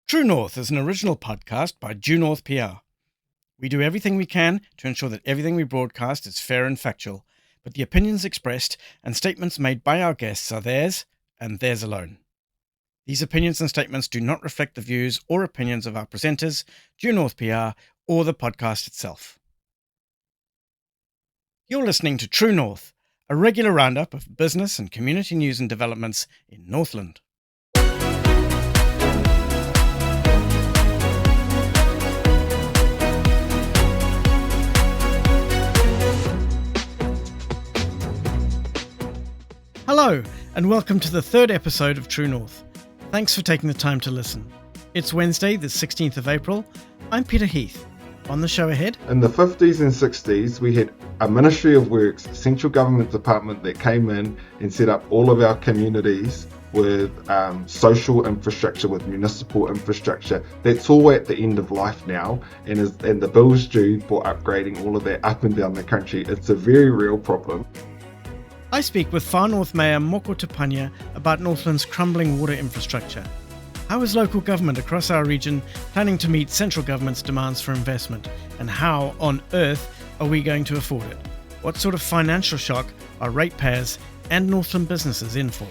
True North is an original podcast by Due North PR. We do everything we can to ensure that everything we broadcast is fair and factual, but the opinions expressed and statements made by our guests are theirs and theirs alone. These opinions and statements do not reflect the views or opinions of our presenters, Due North PR, or the podcast itself. You're listening to True North, a regular roundup of business and community news and developments in Northland. Hello, and welcome to the third episode of True North. Thanks for taking the time to listen. It's Wednesday, the 16th of April. I'm Peter Heath. On the show ahead... In the 50s and 60s, we had a Ministry of Works, central government department that came in and set up all of our communities with social infrastructure, with municipal infrastructure. That's all at the end of life now, and the bills due for upgrading all of that up and down the country. It's a very real problem. I speak with Far North Mayor Moko Tepania about Northland's crumbling water infrastructure. How is local government across our region planning to meet central government's demands for investment? And how on earth are we going to afford it? What sort of financial shock are ratepayers and Northland businesses in for?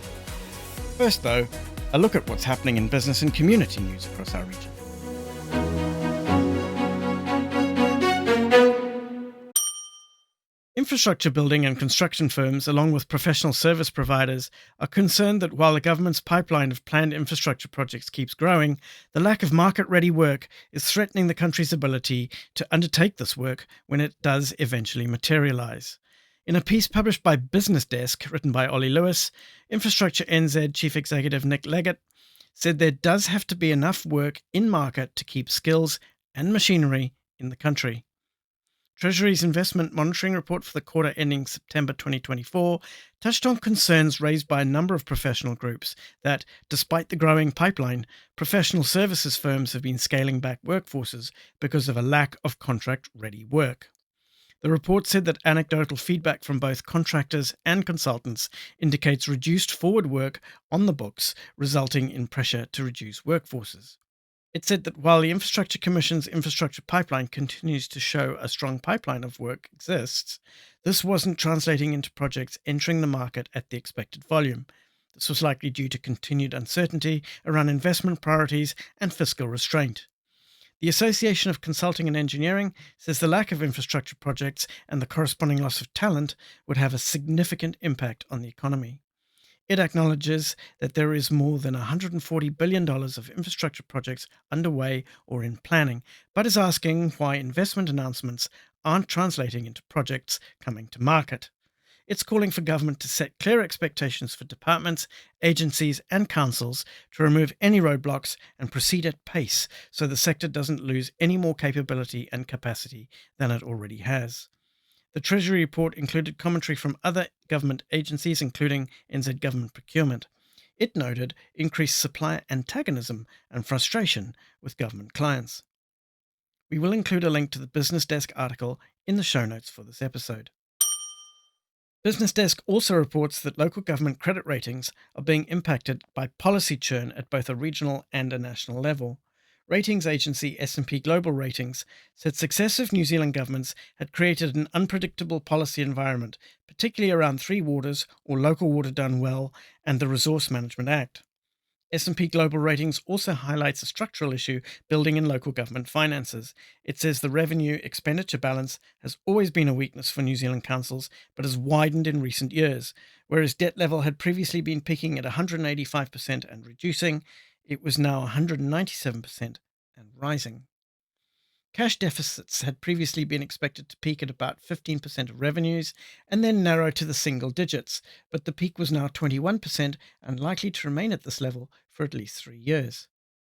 First though, a look at what's happening in business and community news across our region. Infrastructure building and construction firms, along with professional service providers, are concerned that while the government's pipeline of planned infrastructure projects keeps growing, the lack of market-ready work is threatening the country's ability to undertake this work when it does eventually materialise. In a piece published by Business Desk, written by Ollie Lewis, Infrastructure NZ Chief Executive Nick Leggett said there does have to be enough work in market to keep skills and machinery in the country. Treasury's investment monitoring report for the quarter ending September 2024 touched on concerns raised by a number of professional groups that, despite the growing pipeline, professional services firms have been scaling back workforces because of a lack of contract-ready work. The report said that anecdotal feedback from both contractors and consultants indicates reduced forward work on the books, resulting in pressure to reduce workforces. It said that while the Infrastructure Commission's infrastructure pipeline continues to show a strong pipeline of work exists, this wasn't translating into projects entering the market at the expected volume. This was likely due to continued uncertainty around investment priorities and fiscal restraint. The Association of Consulting and Engineering says the lack of infrastructure projects and the corresponding loss of talent would have a significant impact on the economy. It acknowledges that there is more than $140 billion of infrastructure projects underway or in planning, but is asking why investment announcements aren't translating into projects coming to market. It's calling for government to set clear expectations for departments, agencies and councils to remove any roadblocks and proceed at pace so the sector doesn't lose any more capability and capacity than it already has. The Treasury report included commentary from other government agencies, including NZ Government Procurement. It noted increased supplier antagonism and frustration with government clients. We will include a link to the Business Desk article in the show notes for this episode. Business Desk also reports that local government credit ratings are being impacted by policy churn at both a regional and a national level. Ratings agency S&P Global Ratings said successive New Zealand governments had created an unpredictable policy environment, particularly around Three Waters or Local Water Done Well and the Resource Management Act. S&P Global Ratings also highlights a structural issue building in local government finances. It says the revenue-expenditure balance has always been a weakness for New Zealand councils, but has widened in recent years. Whereas debt level had previously been peaking at 185% and reducing, it was now 197% and rising. Cash deficits had previously been expected to peak at about 15% of revenues and then narrow to the single digits, but the peak was now 21% and likely to remain at this level for at least 3 years.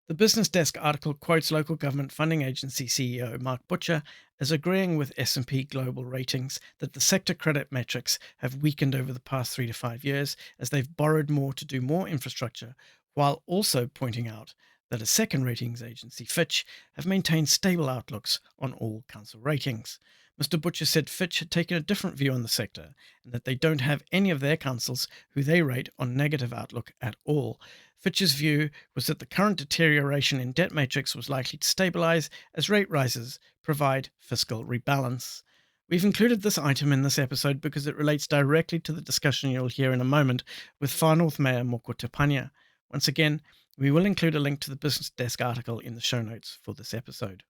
The Business Desk article quotes local government funding agency CEO Mark Butcher as agreeing with S&P Global Ratings that the sector credit metrics have weakened over the past 3 to 5 years as they've borrowed more to do more infrastructure, while also pointing out that a second ratings agency, Fitch, have maintained stable outlooks on all council ratings. Mr. Butcher said Fitch had taken a different view on the sector and that they don't have any of their councils who they rate on negative outlook at all. Fitch's view was that the current deterioration in debt matrix was likely to stabilise as rate rises provide fiscal rebalance. We've included this item in this episode because it relates directly to the discussion you'll hear in a moment with Far North Mayor Moko Tepania. Once again, we will include a link to the Business Desk article in the show notes for this episode.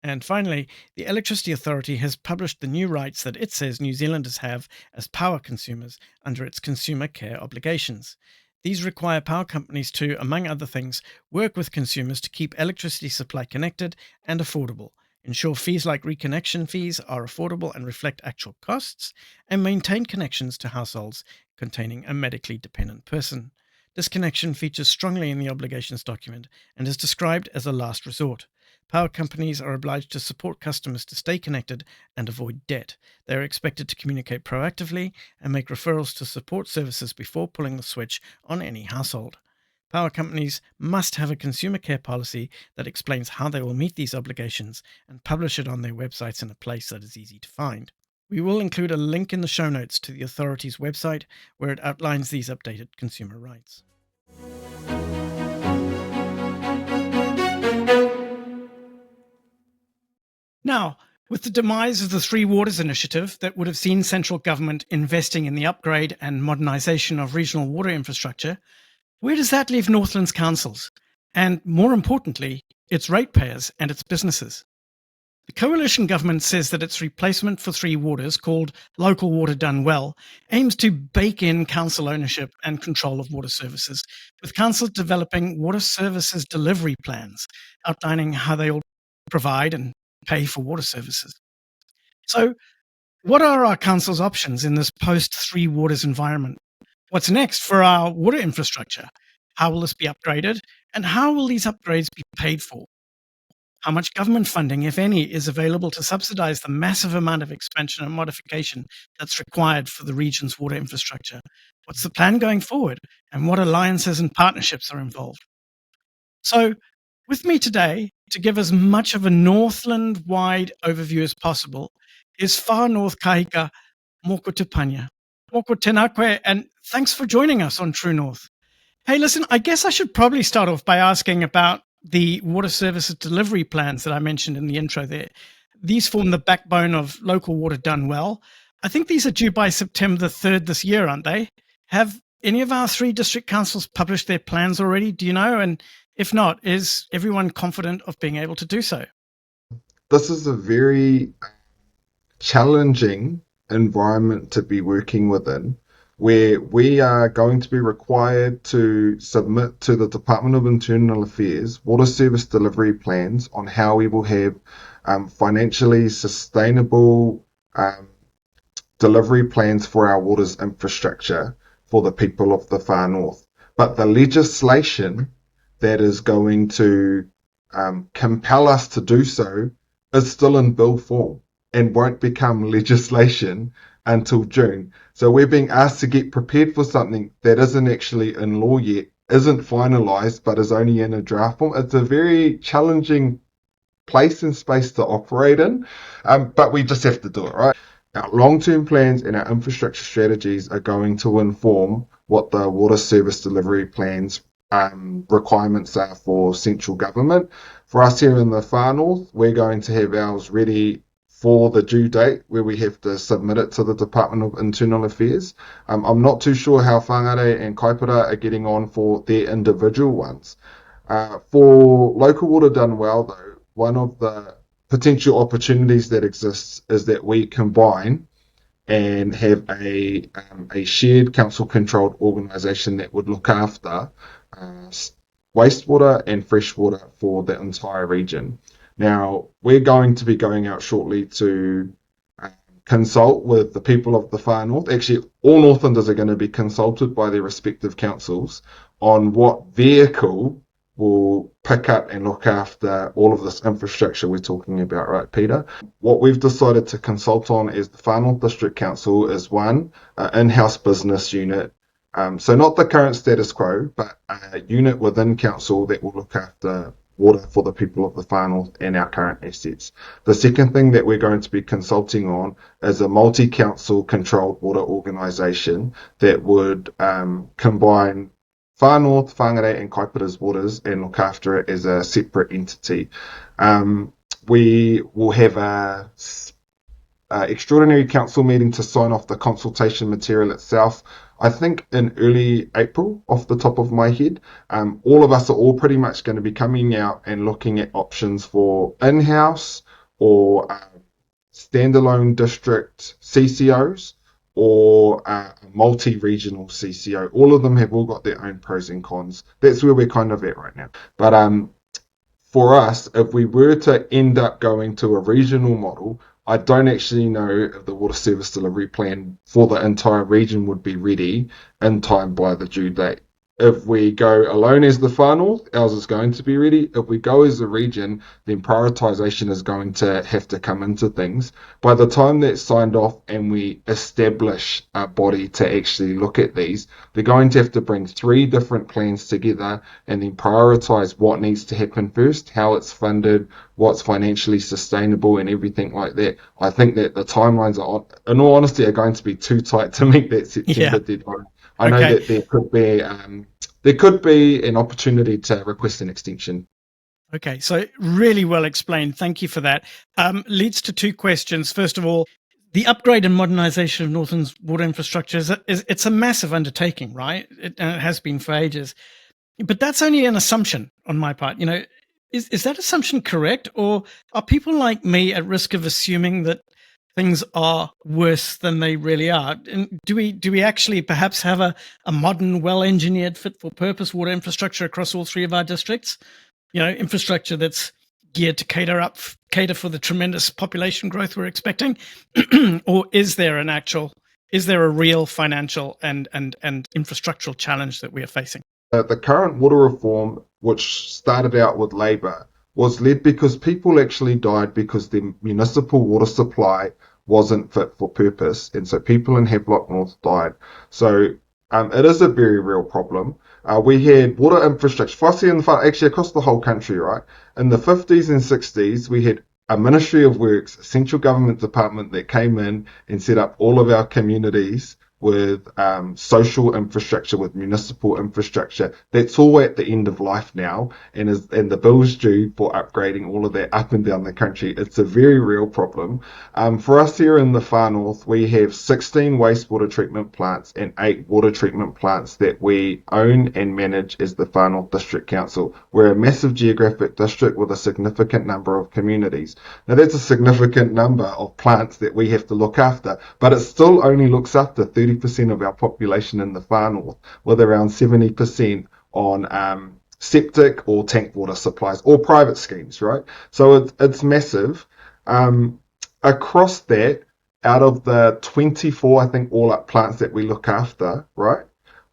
And finally, the Electricity Authority has published the new rights that it says New Zealanders have as power consumers under its consumer care obligations. These require power companies to, among other things, work with consumers to keep electricity supply connected and affordable, ensure fees like reconnection fees are affordable and reflect actual costs, and maintain connections to households containing a medically dependent person. This connection features strongly in the obligations document and is described as a last resort. Power companies are obliged to support customers to stay connected and avoid debt. They are expected to communicate proactively and make referrals to support services before pulling the switch on any household. Power companies must have a consumer care policy that explains how they will meet these obligations and publish it on their websites in a place that is easy to find. We will include a link in the show notes to the authority's website where it outlines these updated consumer rights. Now, with the demise of the Three Waters initiative that would have seen central government investing in the upgrade and modernisation of regional water infrastructure, where does that leave Northland's councils? And more importantly, its ratepayers and its businesses? The coalition government says that its replacement for Three Waters, called Local Water Done Well, aims to bake in council ownership and control of water services, with councils developing water services delivery plans, outlining how they will provide and pay for water services. So, what are our council's options in this post-Three Waters environment? What's next for our water infrastructure? How will this be upgraded? And how will these upgrades be paid for? How much government funding, if any, is available to subsidise the massive amount of expansion and modification that's required for the region's water infrastructure? What's the plan going forward? And what alliances and partnerships are involved? So, with me today, to give as much of a Northland-wide overview as possible, is Far North Kahika Moko Tepania. Moko Tenakwe, and thanks for joining us on True North. Hey, listen, I guess I should probably start off by asking about the water services delivery plans that I mentioned in the intro there. These form the backbone of Local Water Done Well. I think these are due by September the 3rd this year, aren't they? Have any of our three district councils published their plans already? Do you know? And if not, is everyone confident of being able to do so? This is a very challenging environment to be working within, where we are going to be required to submit to the Department of Internal Affairs water service delivery plans on how we will have financially sustainable delivery plans for our waters infrastructure for the people of the Far North. But the legislation that is going to compel us to do so is still in bill form and won't become legislation until June. So we're being asked to get prepared for something that isn't actually in law yet, isn't finalised, but is only in a draft form. It's a very challenging place and space to operate in, but we just have to do it, right? Our long-term plans and our infrastructure strategies are going to inform what the water service delivery plans requirements are for central government. For us here in the Far North, we're going to have ours ready for the due date where we have to submit it to the Department of Internal Affairs. I'm not too sure how Whangarei and Kaipara are getting on for their individual ones. For Local Water Done Well, though, one of the potential opportunities that exists is that we combine and have a shared council-controlled organisation that would look after wastewater and freshwater for the entire region. Now, we're going to be going out shortly to consult with the people of the Far North. Actually, all Northlanders are going to be consulted by their respective councils on what vehicle will pick up and look after all of this infrastructure we're talking about, right, Peter? What we've decided to consult on as the Far North District Council is one, in-house business unit. So not the current status quo, but a unit within council that will look after water for the people of the Far North and our current assets. The second thing that we're going to be consulting on is a multi-council controlled water organisation that would combine Far North, Whangarei and Kaipara's waters and look after it as a separate entity. We will have a extraordinary council meeting to sign off the consultation material itself. I think in early April, off the top of my head. All of us are all pretty much going to be coming out and looking at options for in-house or standalone district CCOs or multi-regional CCO. All of them have all got their own pros and cons. That's where we're kind of at right now. But for us, if we were to end up going to a regional model, I don't actually know if the water service delivery plan for the entire region would be ready in time by the due date. If we go alone as the Far North, ours is going to be ready. If we go as a region, then prioritisation is going to have to come into things. By the time that's signed off and we establish a body to actually look at these, they're going to have to bring 3 different plans together and then prioritise what needs to happen first, how it's funded, what's financially sustainable and everything like that. I think that the timelines are, in all honesty, are going to be too tight to make that September deadline. I know that there could be an opportunity to request an extension. Okay, so really well explained. Thank you for that. Leads to 2 questions. First of all, the upgrade and modernisation of Northland's water infrastructure it's a massive undertaking, right? And it has been for ages. But that's only an assumption on my part. You know, is that assumption correct, or are people like me at risk of assuming that things are worse than they really are? And do we actually perhaps have a modern, well-engineered, fit-for-purpose water infrastructure across all 3 of our districts? You know, infrastructure that's geared to cater for the tremendous population growth we're expecting, or is there a real financial and infrastructural challenge that we are facing? The current water reform, which started out with Labour, was led because people actually died because the municipal water supply wasn't fit for purpose, and so people in Havelock North died. So it is a very real problem. We had water infrastructure, firstly actually across the whole country, right? In the 50s and 60s, we had a Ministry of Works, a central government department that came in and set up all of our communities with social infrastructure, with municipal infrastructure. That's all at the end of life now, and the bill's due for upgrading all of that up and down the country. It's a very real problem. For us here in the Far North, we have 16 wastewater treatment plants and 8 water treatment plants that we own and manage as the Far North District Council. We're a massive geographic district with a significant number of communities. Now that's a significant number of plants that we have to look after, but it still only looks after 30% of our population in the Far North, with around 70% on septic or tank water supplies or private schemes, right? So it's massive. Across that, out of the 24, I think, all up plants that we look after, right,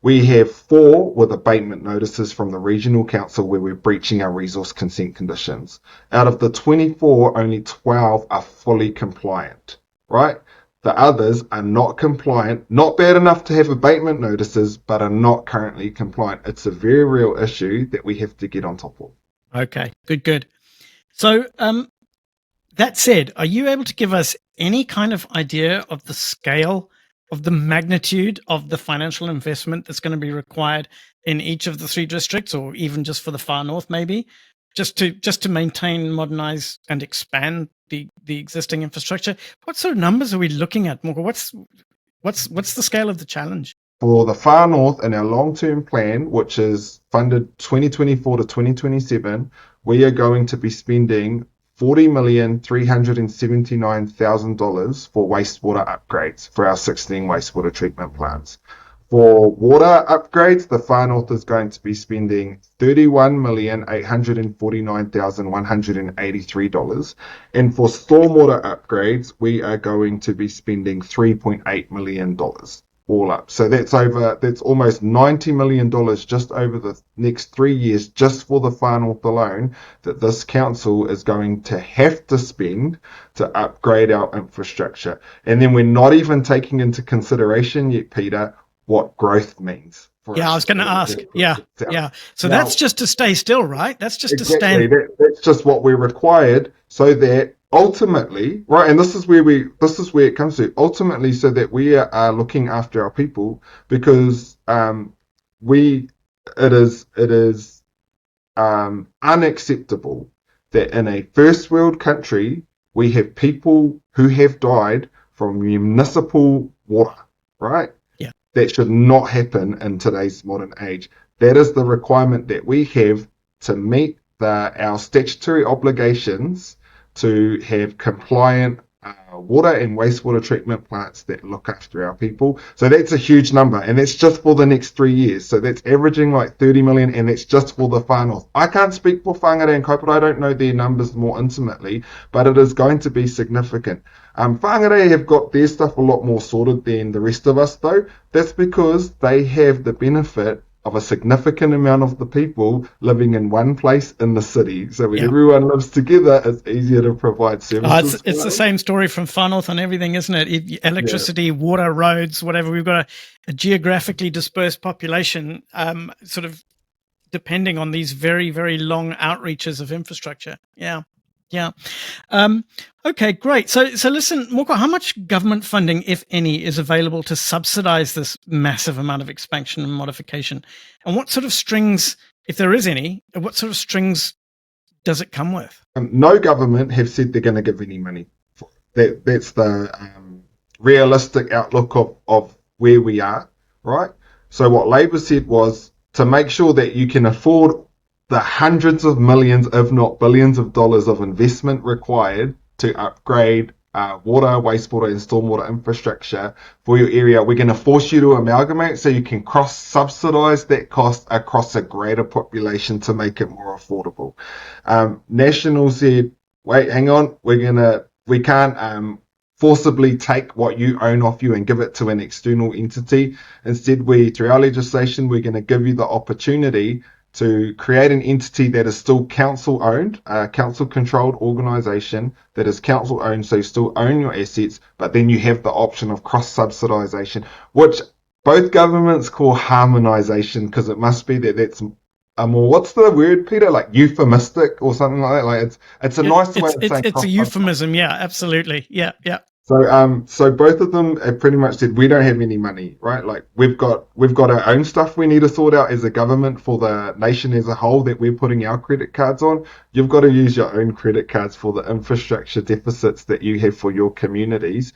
we have 4 with abatement notices from the regional council where we're breaching our resource consent conditions. Out of the 24, only 12 are fully compliant, right? The others are not compliant, not bad enough to have abatement notices, but are not currently compliant. It's a very real issue that we have to get on top of. Okay, good. So that said, are you able to give us any kind of idea of the scale, of the magnitude of the financial investment that's going to be required in each of the 3 districts, or even just for the Far North, maybe, just to maintain, modernize, and expand the existing infrastructure? What sort of numbers are we looking at, Moko? What's the scale of the challenge? For the Far North, in our long-term plan, which is funded 2024 to 2027, we are going to be spending $40,379,000 for wastewater upgrades for our 16 wastewater treatment plants. For water upgrades, the Far North is going to be spending $31,849,183. And for stormwater upgrades, we are going to be spending $3.8 million all up. So that's almost $90 million just over the next 3 years, just for the Far North alone, that this council is going to have to spend to upgrade our infrastructure. And then we're not even taking into consideration yet, Peter, what growth means. I was going to ask. Yeah. So now, that's just to stay still, right? That's just exactly, to stand. That's just what we're required, so that ultimately, right, and this is where it comes to, ultimately, so that we are looking after our people, because we it is unacceptable that in a first world country we have people who have died from municipal water, right? Yeah. That should not happen in today's modern age. That is the requirement that we have to meet our statutory obligations to have compliant water and wastewater treatment plants that look after our people. So that's a huge number, and that's just for the next 3 years. So that's averaging like 30 million, and that's just for the far north. I can't speak for Whangarei and Kaipara. I don't know their numbers more intimately, but it is going to be significant. Whangarei have got their stuff a lot more sorted than the rest of us, though. That's because they have the benefit of a significant amount of the people living in one place in the city. So when everyone lives together, it's easier to provide services. It's the same story from far north on everything, isn't it? Electricity, water, roads, whatever. We've got a geographically dispersed population, sort of depending on these very, very long outreaches of infrastructure. Yeah. Okay, great. So listen, Moko, how much government funding, if any, is available to subsidize this massive amount of expansion and modification? And what sort of strings, if there is any, what sort of strings does it come with? No government have said they're going to give any money for it. That's the realistic outlook of where we are, right? So what Labor said was to make sure that you can afford the hundreds of millions, if not billions of dollars of investment required to upgrade water, wastewater, and stormwater infrastructure for your area. We're going to force you to amalgamate so you can cross-subsidise that cost across a greater population to make it more affordable. National said, wait, hang on, we can't forcibly take what you own off you and give it to an external entity. Instead, through our legislation, we're going to give you the opportunity to create an entity that is still council-owned, a council-controlled organisation that is council-owned, so you still own your assets, but then you have the option of cross-subsidisation, which both governments call harmonisation, because it must be that's a more, what's the word, Peter? Like euphemistic or something like that? Like it's a nice way of saying it's a euphemism, yeah, absolutely. Yeah. So both of them have pretty much said we don't have any money, right? Like we've got our own stuff we need to sort out as a government for the nation as a whole that we're putting our credit cards on. You've got to use your own credit cards for the infrastructure deficits that you have for your communities.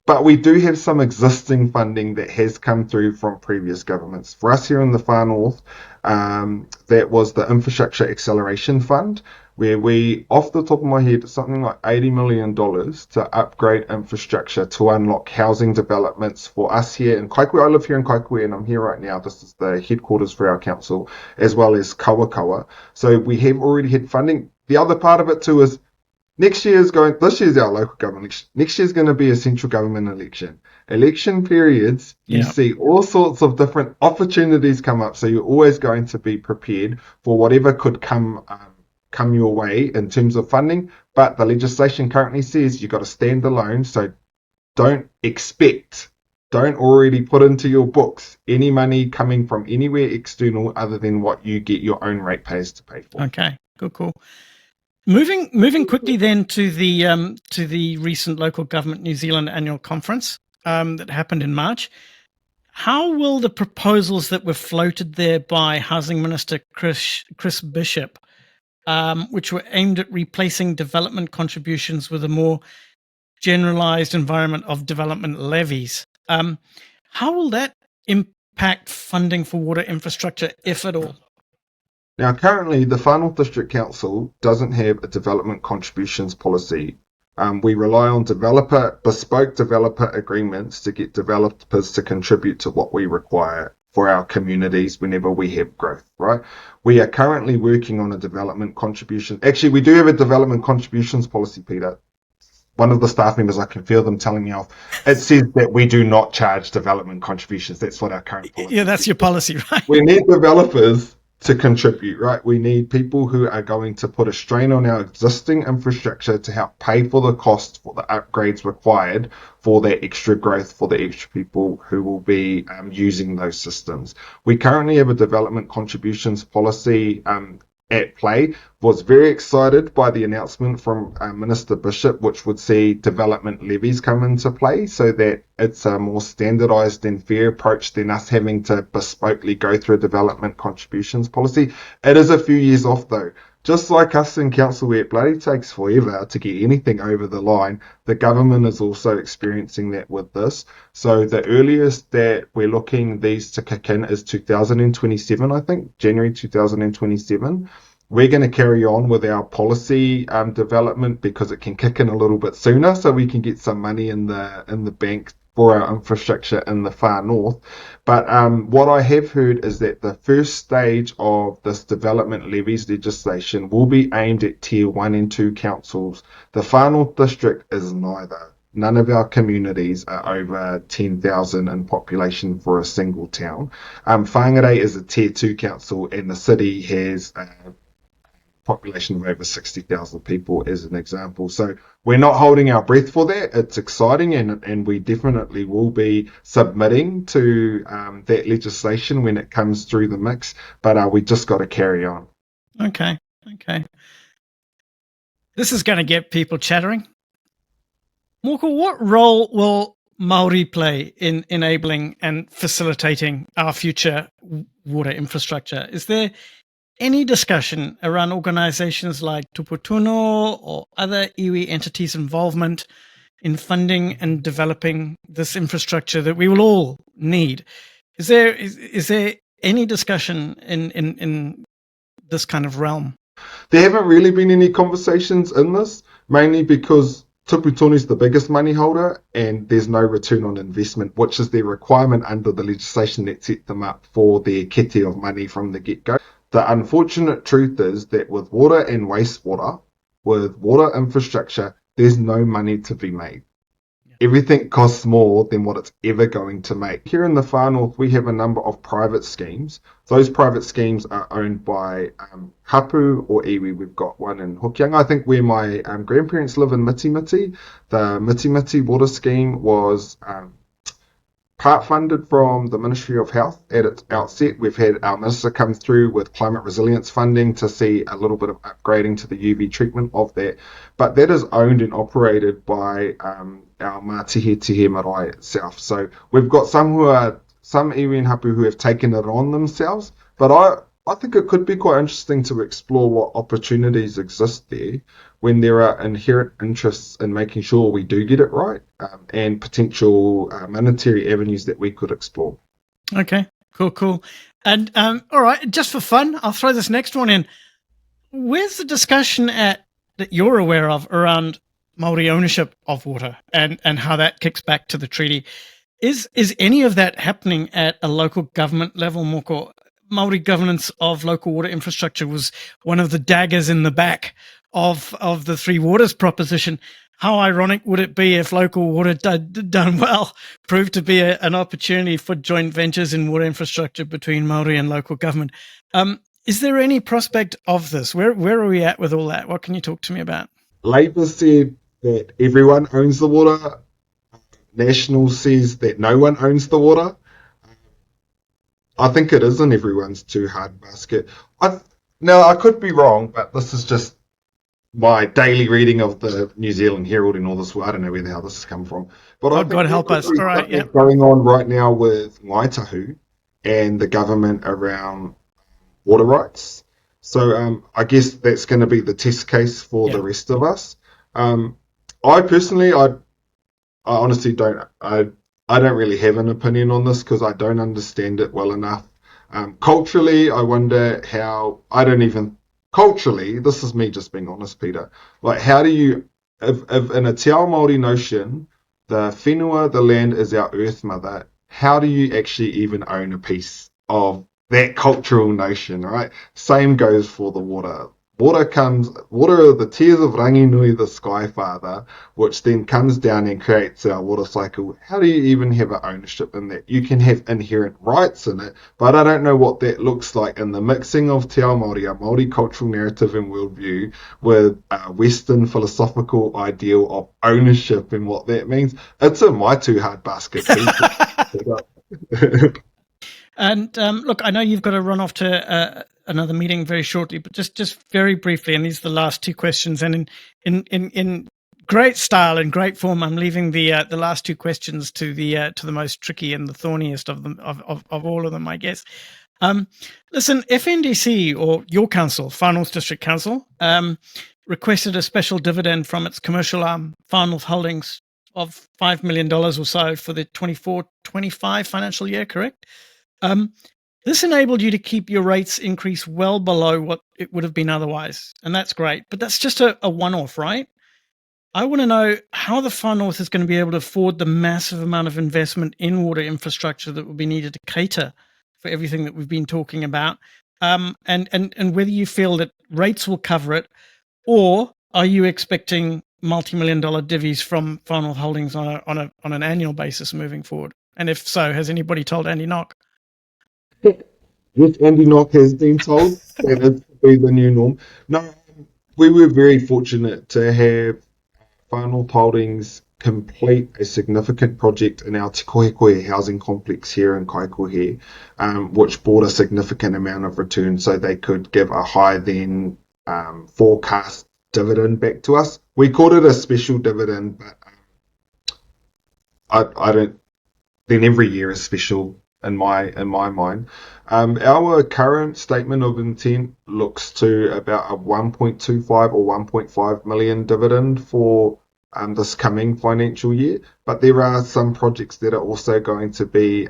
But we do have some existing funding that has come through from previous governments. For us here in the far north, that was the Infrastructure Acceleration Fund, where we, off the top of my head, something like $80 million to upgrade infrastructure to unlock housing developments for us here in Kaikoui. I live here in Kaikoui and I'm here right now. This is the headquarters for our council, as well as Kawakawa. So we have already had funding. The other part of it too is this year's our local government. Next year's going to be a central government election. Election periods, you see all sorts of different opportunities come up. So you're always going to be prepared for whatever could come your way in terms of funding. But the legislation currently says you've got to stand alone. So don't already put into your books any money coming from anywhere external other than what you get your own ratepayers to pay for. Okay, cool. Moving quickly then to the recent Local Government New Zealand annual conference that happened in March. How will the proposals that were floated there by Housing Minister Chris Bishop, which were aimed at replacing development contributions with a more generalised environment of development levies, how will that impact funding for water infrastructure, if at all? Now, currently, the Far North District Council doesn't have a development contributions policy. We rely on bespoke developer agreements to get developers to contribute to what we require for our communities whenever we have growth, right? We are currently working on a development contribution. Actually, we do have a development contributions policy, Peter. One of the staff members, I can feel them telling me off. It says that we do not charge development contributions. That's what our current policy is. Yeah, that's your policy, right? We need developers to contribute, right? We need people who are going to put a strain on our existing infrastructure to help pay for the cost for the upgrades required for that extra growth, for the extra people who will be using those systems. We currently have a development contributions policy at play. Was very excited by the announcement from Minister Bishop, which would see development levies come into play so that it's a more standardised and fair approach than us having to bespokely go through a development contributions policy. It is a few years off though. Just like us in council where it bloody takes forever to get anything over the line, the government is also experiencing that with this. So the earliest that we're looking these to kick in is 2027, I think, January 2027. We're going to carry on with our policy development because it can kick in a little bit sooner, so we can get some money in the bank for our infrastructure in the far north. But what I have heard is that the first stage of this development levies legislation will be aimed at Tier 1 and 2 councils. The far north district is neither. None of our communities are over 10,000 in population for a single town. Whangarei is a Tier 2 council and the city has population of over 60,000 people as an example. So we're not holding our breath for that. It's exciting and we definitely will be submitting to that legislation when it comes through the mix, but we just got to carry on. Okay. This is going to get people chattering. Moko, what role will Māori play in enabling and facilitating our future water infrastructure? Is there any discussion around organisations like Tuputuno or other iwi entities' involvement in funding and developing this infrastructure that we will all need? Is there any discussion in this kind of realm? There haven't really been any conversations in this, mainly because Tuputono is the biggest money holder and there's no return on investment, which is their requirement under the legislation that set them up for their kete of money from the get-go. The unfortunate truth is that with water and wastewater, with water infrastructure, there's no money to be made. Everything costs more than what it's ever going to make. Here in the far north, we have a number of private schemes. Those private schemes are owned by hapu or iwi. We've got one in Hokianga. I think where my grandparents live in Mitimiti. The Mitimiti water scheme was part funded from the Ministry of Health at its outset. We've had our minister come through with climate resilience funding to see a little bit of upgrading to the UV treatment of that. But that is owned and operated by our Mātihe Marae itself. So we've got some iwi and hapu who have taken it on themselves. But I think it could be quite interesting to explore what opportunities exist there when there are inherent interests in making sure we do get it right and potential monetary avenues that we could explore. Okay, cool. And all right, just for fun, I'll throw this next one in. Where's the discussion at that you're aware of around Māori ownership of water and how that kicks back to the treaty? Is any of that happening at a local government level, Moko? Māori governance of local water infrastructure was one of the daggers in the back of the Three Waters proposition. How ironic would it be if local water done well proved to be an opportunity for joint ventures in water infrastructure between Māori and local government? Is there any prospect of this? Where are we at with all that? What can you talk to me about? Labour said that everyone owns the water. National says that no one owns the water. I think it is in everyone's too hard basket. Now, I could be wrong, but this is just my daily reading of the New Zealand Herald and all this. I don't know where the hell this has come from. But I think God help us. All right, yeah. Going on right now with Ngaitahu and the government around water rights. So I guess that's going to be the test case for the rest of us. I personally, I honestly don't. I don't really have an opinion on this because I don't understand it well enough. Culturally, I wonder how, culturally, this is me just being honest, Peter, like how do you, if in a Te Ao Māori notion, the whenua, the land is our earth mother, how do you actually even own a piece of that cultural notion, right? Same goes for the water. Water are the tears of Ranginui, the Sky Father, which then comes down and creates our water cycle. How do you even have an ownership in that? You can have inherent rights in it, but I don't know what that looks like in the mixing of Te Ao Māori, a Māori cultural narrative and worldview, with a Western philosophical ideal of ownership and what that means. It's in my too hard basket. And look, I know you've got to run off to another meeting very shortly, but just very briefly, and these are the last two questions. And in great style and great form, I'm leaving the last two questions to the most tricky and the thorniest of them of all of them, I guess. Listen, FNDC, or your council, Far North District Council, requested a special dividend from its commercial arm, Far North Holdings, of $5 million or so for the 24-25 financial year, correct? This enabled you to keep your rates increase well below what it would have been otherwise, and that's great. But that's just a one-off, right? I want to know how the Far North is going to be able to afford the massive amount of investment in water infrastructure that will be needed to cater for everything that we've been talking about, and whether you feel that rates will cover it, or are you expecting multi-million-dollar divvies from Far North Holdings on an annual basis moving forward? And if so, has anybody told Andy Knock? Yes, Andy Knock has been told that it's be the new norm. No, we were very fortunate to have Far North Holdings complete a significant project in our Te Kohekohe housing complex here in Kaikohe, which brought a significant amount of return so they could give a high then forecast dividend back to us. We called it a special dividend, but I don't. Then every year is special in my mind. Our current statement of intent looks to about a 1.25 or 1.5 million dividend for this coming financial year, but there are some projects that are also going to be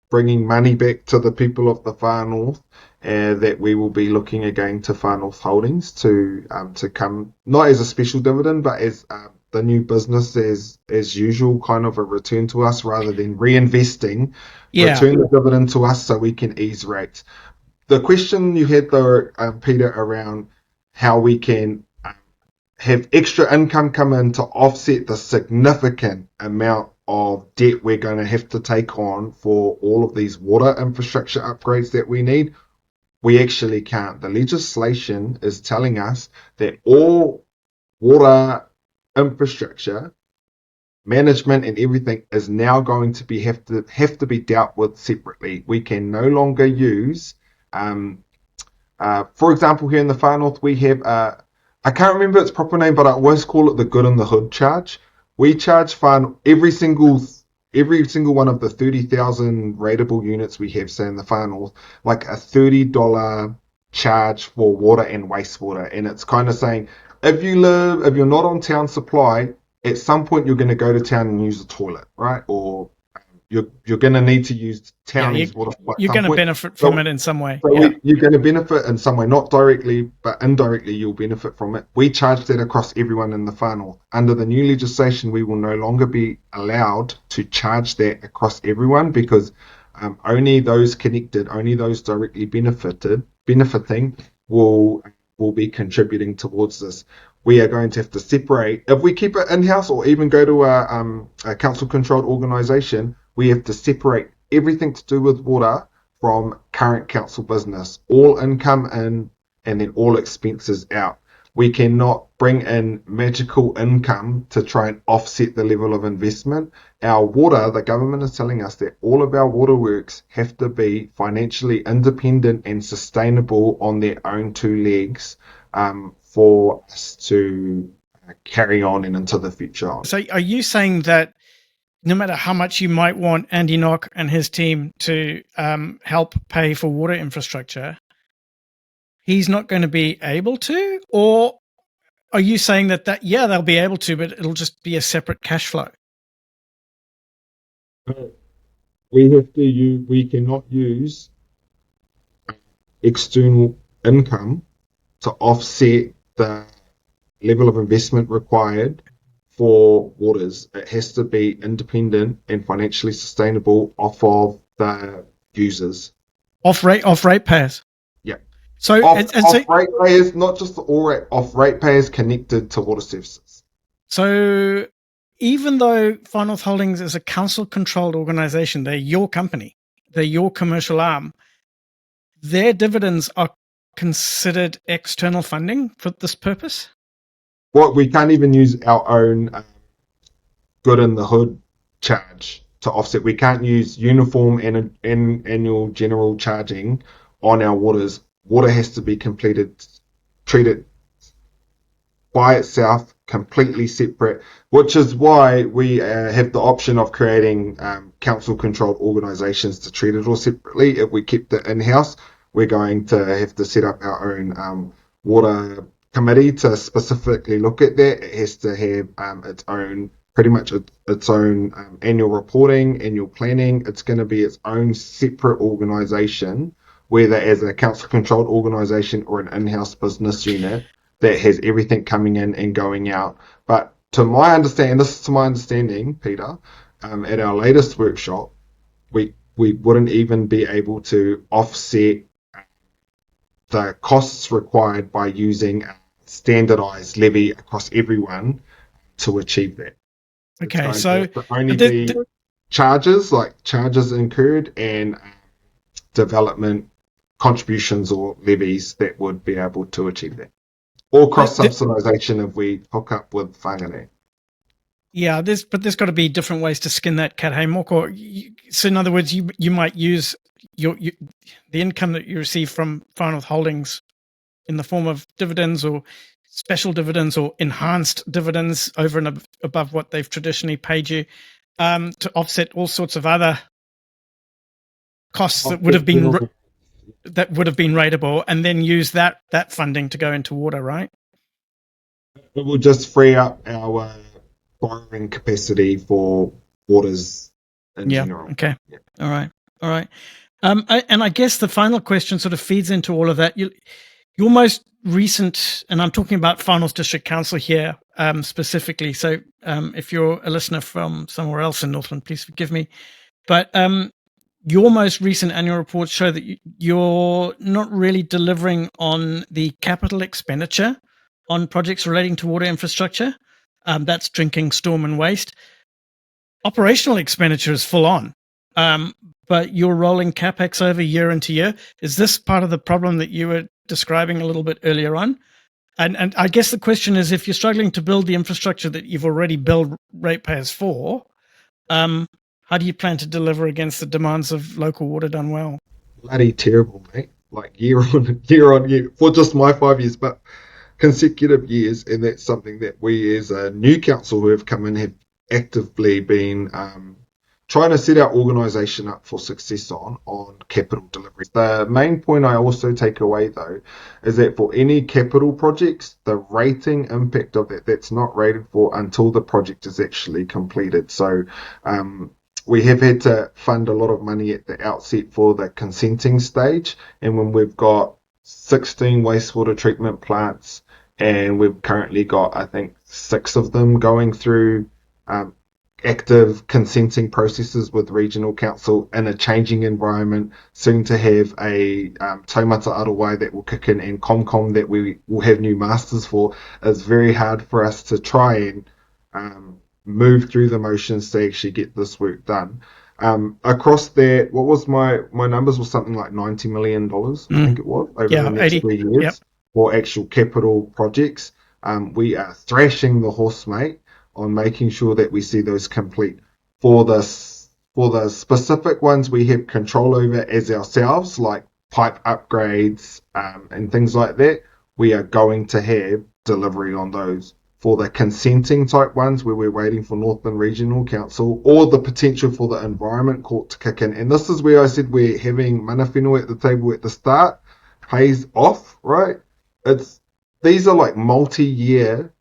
bringing money back to the people of the Far North, that we will be looking again to Far North Holdings to come, not as a special dividend, but as the new business as usual, kind of a return to us rather than reinvesting. Yeah. Return the dividend to us so we can ease rates. The question you had though, Peter, around how we can have extra income come in to offset the significant amount of debt we're going to have to take on for all of these water infrastructure upgrades that we need, we actually can't. The legislation is telling us that all water infrastructure management and everything is now going to be have to be dealt with separately. We can no longer use, for example, here in the Far North, we have I can't remember its proper name, but I always call it the Good in the Hood charge. We charge every single one of the 30,000 rateable units we have, say in the Far North, like a $30 charge for water and wastewater, and it's kind of saying if you're not on town supply, at some point you're going to go to town and use the toilet, right? Or you're going to need to use townies water. You're going to benefit from it in some way. So you're going to benefit in some way, not directly, but indirectly you'll benefit from it. We charge that across everyone in the Far North. Under the new legislation, we will no longer be allowed to charge that across everyone, because only those connected, only those directly benefiting will be contributing towards this. We are going to have to separate. If we keep it in-house or even go to a council-controlled organisation, we have to separate everything to do with water from current council business. All income in and then all expenses out. We cannot bring in magical income to try and offset the level of investment. Our water, the government is telling us that all of our waterworks have to be financially independent and sustainable on their own two legs, for us to carry on and into the future. So are you saying that no matter how much you might want Andy Knock and his team to help pay for water infrastructure, he's not going to be able to? Or are you saying that they'll be able to, but it'll just be a separate cash flow? We cannot use external income to offset the level of investment required for waters. It has to be independent and financially sustainable off of the users. Off ratepayers. Yeah. So off ratepayers, not just off ratepayers connected to water services. So even though Far North Holdings is a council-controlled organisation, they're your company, they're your commercial arm, their dividends are considered external funding for this purpose? Well, we can't even use our own Good in the Hood charge to offset. We can't use uniform and annual general charging on our waters. water has to be treated by itself, completely separate, which is why we have the option of creating council-controlled organisations to treat it all separately. If we kept it in-house, we're going to have to set up our own water committee to specifically look at that. It has to have its own, pretty much its own annual reporting, annual planning. It's going to be its own separate organisation, whether as a council-controlled organisation or an in-house business unit that has everything coming in and going out. But to my understanding, Peter, at our latest workshop, we wouldn't even be able to offset the costs required by using a standardized levy across everyone to achieve that. Okay, so only be charges incurred and development contributions or levies that would be able to achieve that. Or cross-subsidisation if we hook up with whāngai. Yeah, there's got to be different ways to skin that cat. Hey, Moko, so in other words, you might use the income that you receive from Far North Holdings in the form of dividends or special dividends or enhanced dividends over and above what they've traditionally paid you to offset all sorts of other costs that would have been rateable, and then use that funding to go into water, right? It will just free up our borrowing capacity for waters in general. Okay. Yeah. All right. And I guess the final question sort of feeds into all of that. Your most recent, and I'm talking about Far North District Council here specifically. So if you're a listener from somewhere else in Northland, please forgive me. But your most recent annual reports show that you're not really delivering on the capital expenditure on projects relating to water infrastructure. That's drinking, storm, and waste. Operational expenditure is full on, but you're rolling CapEx over year into year. Is this part of the problem that you were describing a little bit earlier on? And I guess the question is, if you're struggling to build the infrastructure that you've already billed ratepayers for, how do you plan to deliver against the demands of local water done well? Bloody terrible, mate. Like year on year for just my 5 years, but consecutive years, and that's something that we as a new council who have come in have actively been trying to set our organisation up for success on capital delivery. The main point I also take away though is that for any capital projects, the rating impact of that's not rated for until the project is actually completed. So we have had to fund a lot of money at the outset for the consenting stage, and when we've got 16 wastewater treatment plants, and we've currently got, I think, 6 of them going through active consenting processes with regional council in a changing environment, soon to have a taumata arawai that will kick in, and ComCom that we will have new masters for. It's very hard for us to try and move through the motions to actually get this work done. Across that, what was my numbers was something like $90 million, I think it was, over the next 3 years for actual capital projects. We are thrashing the horse, mate, on making sure that we see those complete. For the specific ones we have control over as ourselves, like pipe upgrades and things like that, we are going to have delivery on those. For the consenting type ones where we're waiting for Northland Regional Council or the potential for the Environment Court to kick in, and this is where I said we're having mana whenua at the table at the start, pays off, right? These are like multi-year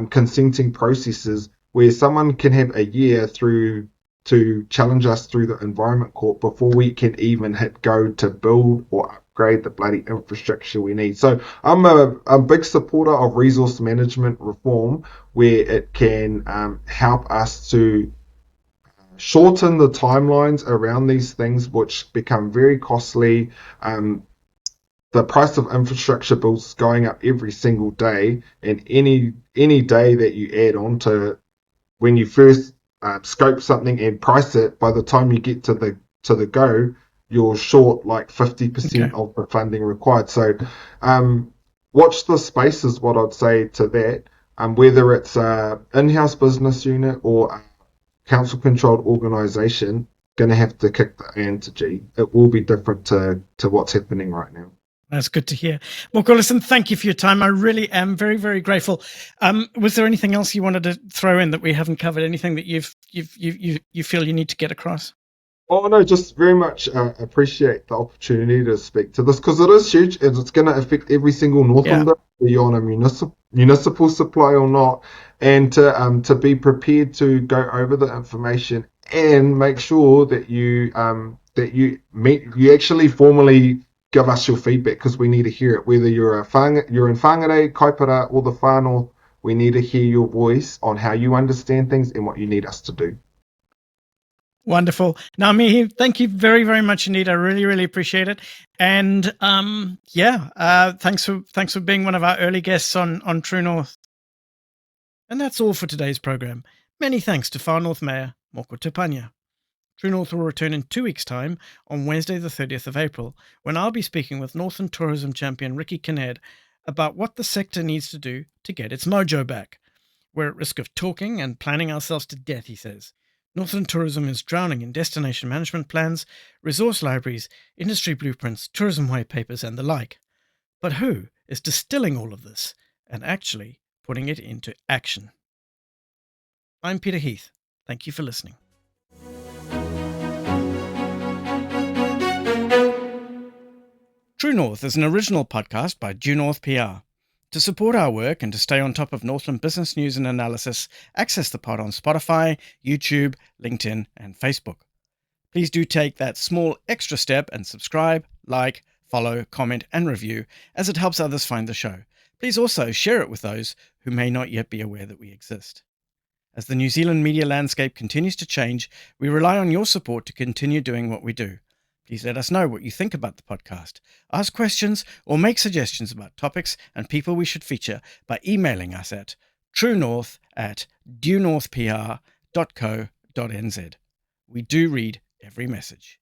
consenting processes where someone can have a year through to challenge us through the Environment Court before we can even hit go to build or upgrade the bloody infrastructure we need. So I'm a big supporter of resource management reform where it can help us to shorten the timelines around these things, which become very costly. The price of infrastructure bills is going up every single day, and any day that you add on to when you first scope something and price it, by the time you get to the go, you're short like 50% of the funding required. So watch the space is what I'd say to that. Whether it's a in-house business unit or a council-controlled organisation, going to have to kick the A into G. It will be different to what's happening right now. That's good to hear. Moko, listen, thank you for your time. I really am very, very grateful. Was there anything else you wanted to throw in that we haven't covered? Anything that you feel you need to get across? Oh no, just very much appreciate the opportunity to speak to this because it is huge and it's going to affect every single Yeah. Northlander, be you on a municipal supply or not, and to be prepared to go over the information and make sure that you actually formally give us your feedback because we need to hear it. Whether you're in whangare, kaipara, or the whānau, we need to hear your voice on how you understand things and what you need us to do. Wonderful. Now, Mihi, thank you very, very much indeed. I really, really appreciate it. And thanks for being one of our early guests on True North. And that's all for today's program. Many thanks to Far North Mayor Moko Tepania. True North will return in 2 weeks' time on Wednesday the 30th of April, when I'll be speaking with Northland tourism champion Ricky Kinnaird about what the sector needs to do to get its mojo back. We're at risk of talking and planning ourselves to death, he says. Northland tourism is drowning in destination management plans, resource libraries, industry blueprints, tourism white papers, and the like. But who is distilling all of this and actually putting it into action? I'm Peter Heath. Thank you for listening. True North is an original podcast by Due North PR. To support our work and to stay on top of Northland business news and analysis, access the pod on Spotify, YouTube, LinkedIn, and Facebook. Please do take that small extra step and subscribe, like, follow, comment, and review, as it helps others find the show. Please also share it with those who may not yet be aware that we exist. As the New Zealand media landscape continues to change, we rely on your support to continue doing what we do. Please let us know what you think about the podcast. Ask questions or make suggestions about topics and people we should feature by emailing us at truenorth@duenorthpr.co.nz. We do read every message.